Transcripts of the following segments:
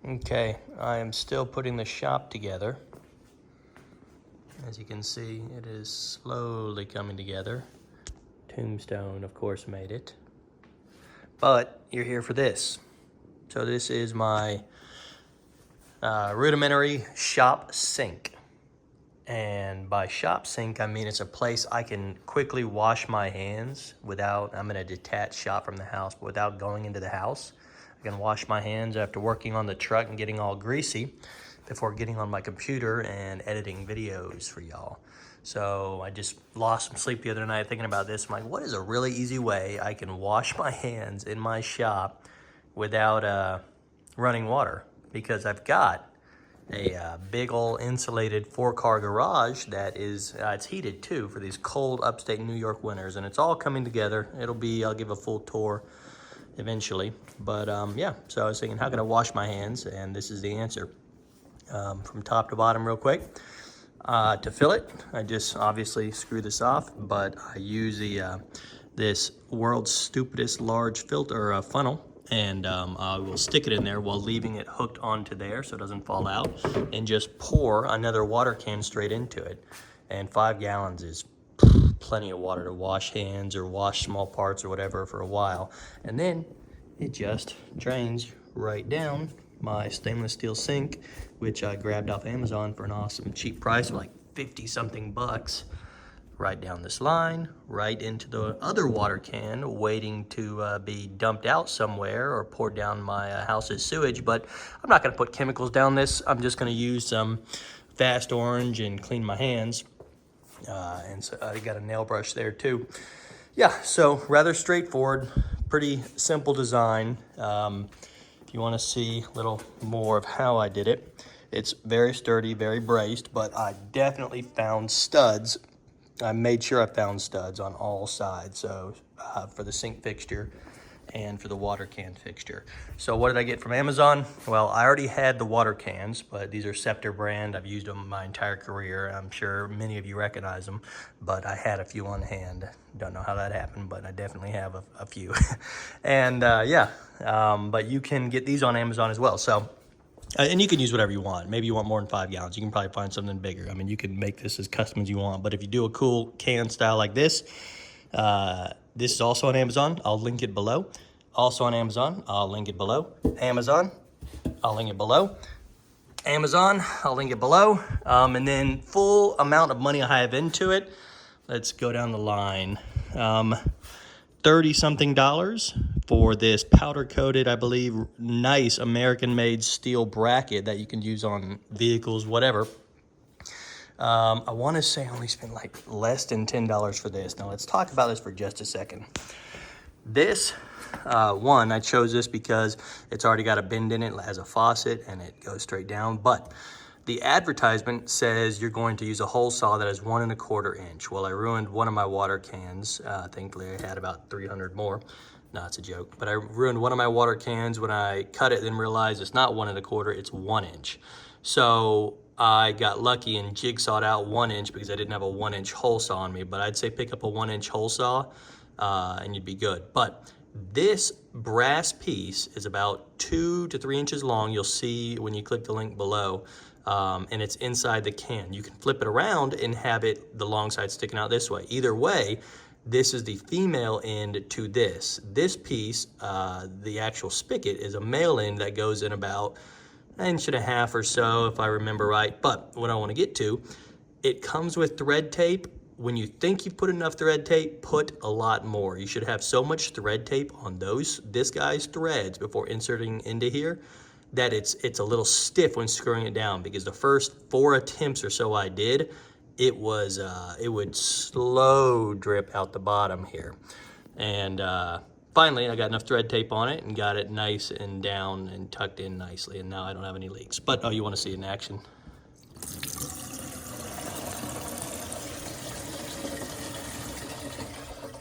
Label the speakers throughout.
Speaker 1: Okay, I am still putting the shop together. As you can see, it is slowly coming together. Tombstone, of course, made it. But you're here for this. So this is my rudimentary shop sink. And by shop sink, I mean it's a place I can quickly wash my hands without, I'm in a detached shop from the house, but without going into the house. I can wash my hands after working on the truck and getting all greasy before getting on my computer and editing videos for y'all. So I just lost some sleep the other night thinking about this. I'm like, what is a really easy way I can wash my hands in my shop without running water? Because I've got a big old insulated 4-car garage that is, it's heated too for these cold upstate New York winters, and it's all coming together. I'll give a full tour eventually. But yeah, so I was thinking, how can I wash my hands? And this is the answer. From top to bottom real quick. To fill it, I just obviously screw this off, but I use this world's stupidest large filter funnel, and I will stick it in there while leaving it hooked onto there so it doesn't fall out, and just pour another water can straight into it. And 5 gallons is plenty of water to wash hands or wash small parts or whatever for a while. And then it just drains right down my stainless steel sink, which I grabbed off Amazon for an awesome cheap price of like 50 something bucks. Right down this line, right into the other water can, waiting to be dumped out somewhere or poured down my house's sewage. But I'm not gonna put chemicals down this. I'm just gonna use some Fast Orange and clean my hands. And so I got a nail brush there too. Yeah, so rather straightforward, pretty simple design. If you want to see a little more of how I did it, it's very sturdy, very braced, but I definitely found studs. I made sure I found studs on all sides, so for the sink fixture and for the water can fixture. So what did I get from Amazon? Well, I already had the water cans, but these are Scepter brand. I've used them my entire career. I'm sure many of you recognize them, but I had a few on hand. Don't know how that happened, but I definitely have a few. And yeah, but you can get these on Amazon as well. So, and you can use whatever you want. Maybe you want more than 5 gallons. You can probably find something bigger. I mean, you can make this as custom as you want, but if you do a cool can style like this, this is also on Amazon. I'll link it below. Also on Amazon. I'll link it below. Amazon. I'll link it below. Amazon. I'll link it below. And then full amount of money I have into it. Let's go down the line. $30 something for this powder coated, I believe, nice American made steel bracket that you can use on vehicles, whatever. I want to say I only spent like less than $10 for this. Now let's talk about this for just a second. This one, I chose this because it's already got a bend in it, it has a faucet, and it goes straight down. But the advertisement says you're going to use a hole saw that is 1 1/4 inch. Well, I ruined one of my water cans. Thankfully, I had about 300 more. No, it's a joke. But I ruined one of my water cans when I cut it, then realized it's not 1 1/4, it's 1 inch. So I got lucky and jigsawed out 1 inch because I didn't have a 1 inch hole saw on me. But I'd say pick up a 1 inch hole saw and you'd be good. But this brass piece is about 2 to 3 inches long. You'll see when you click the link below. And it's inside the can. You can flip it around and have it the long side sticking out this way. Either way, this is the female end to this. This piece, the actual spigot, is a male end that goes in about 1.5 inches or so, if I remember right. But what I want to get to, it comes with thread tape. When you think you put enough thread tape, put a lot more. You should have so much thread tape on this guy's threads before inserting into here that it's a little stiff when screwing it down, because the first 4 attempts or so I did, it would slow drip out the bottom here. And finally, I got enough thread tape on it and got it nice and down and tucked in nicely, and now I don't have any leaks. But oh, you want to see it in action?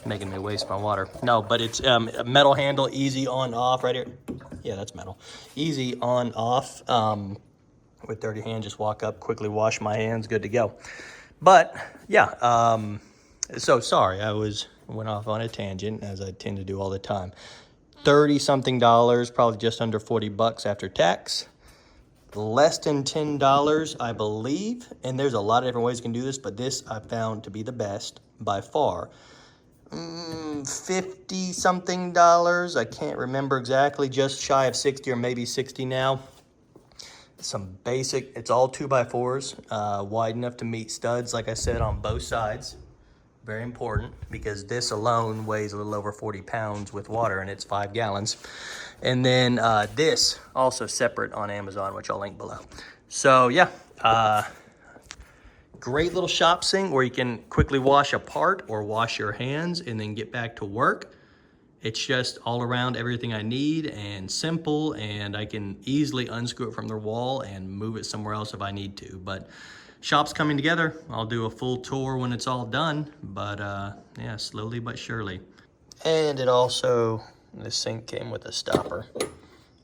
Speaker 1: Making me waste my water. No, but it's a metal handle, easy on off right here. Yeah, that's metal. Easy on off. With dirty hands, just walk up, quickly wash my hands, good to go. But yeah, so sorry, went off on a tangent, as I tend to do all the time. $30 something, probably just under 40 bucks after tax. less than $10, I believe. And there's a lot of different ways you can do this, but this I found to be the best by far. 50 something dollars. I can't remember exactly, just shy of 60 or maybe 60 now. Some basic, it's all 2x4s, wide enough to meet studs, like I said, on both sides. Very important, because this alone weighs a little over 40 pounds with water, and it's 5 gallons. And then this also separate on Amazon, which I'll link below. So yeah, great little shop sink where you can quickly wash a part or wash your hands and then get back to work. It's just all around everything I need and simple, and I can easily unscrew it from the wall and move it somewhere else if I need to. But shop's coming together. I'll do a full tour when it's all done, but yeah, slowly but surely. And it also, the sink came with a stopper. I'm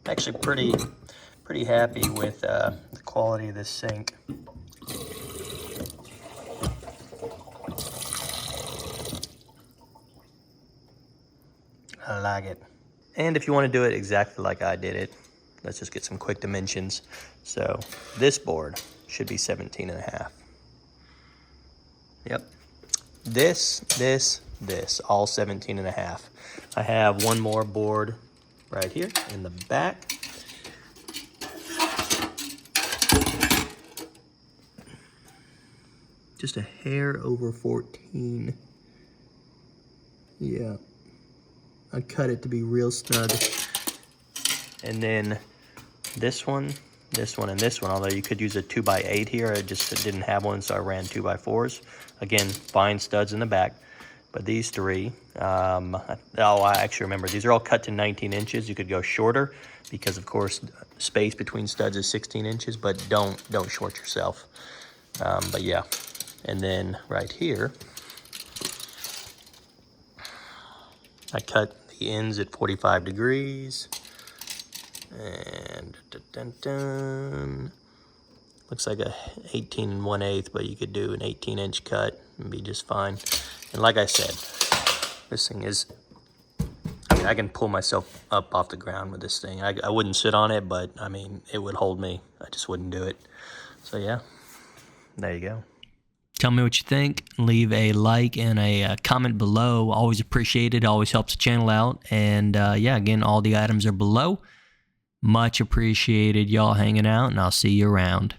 Speaker 1: actually pretty happy with the quality of this sink. I like it. And if you want to do it exactly like I did it, let's just get some quick dimensions. So this board should be 17.5. Yep. This, all 17.5. I have one more board right here in the back. Just a hair over 14. Yeah. I cut it to be real stud. And then this one, and this one, although you could use a 2x8 here, I just didn't have one, so I ran 2x4s. Again, fine studs in the back. But these three, I actually remember, these are all cut to 19 inches. You could go shorter because, of course, space between studs is 16 inches, but don't short yourself. But yeah, and then right here, I cut the ends at 45 degrees. And looks like a 18 1/8, but you could do an 18-inch cut and be just fine. And like I said, this thing is, I mean, I can pull myself up off the ground with this thing. I wouldn't sit on it, but I mean, it would hold me. I just wouldn't do it. So yeah, there you go. Tell me what you think. Leave a like and a comment below. Always appreciate it. Always helps the channel out. And yeah, again, all the items are below. Much appreciated y'all hanging out, and I'll see you around.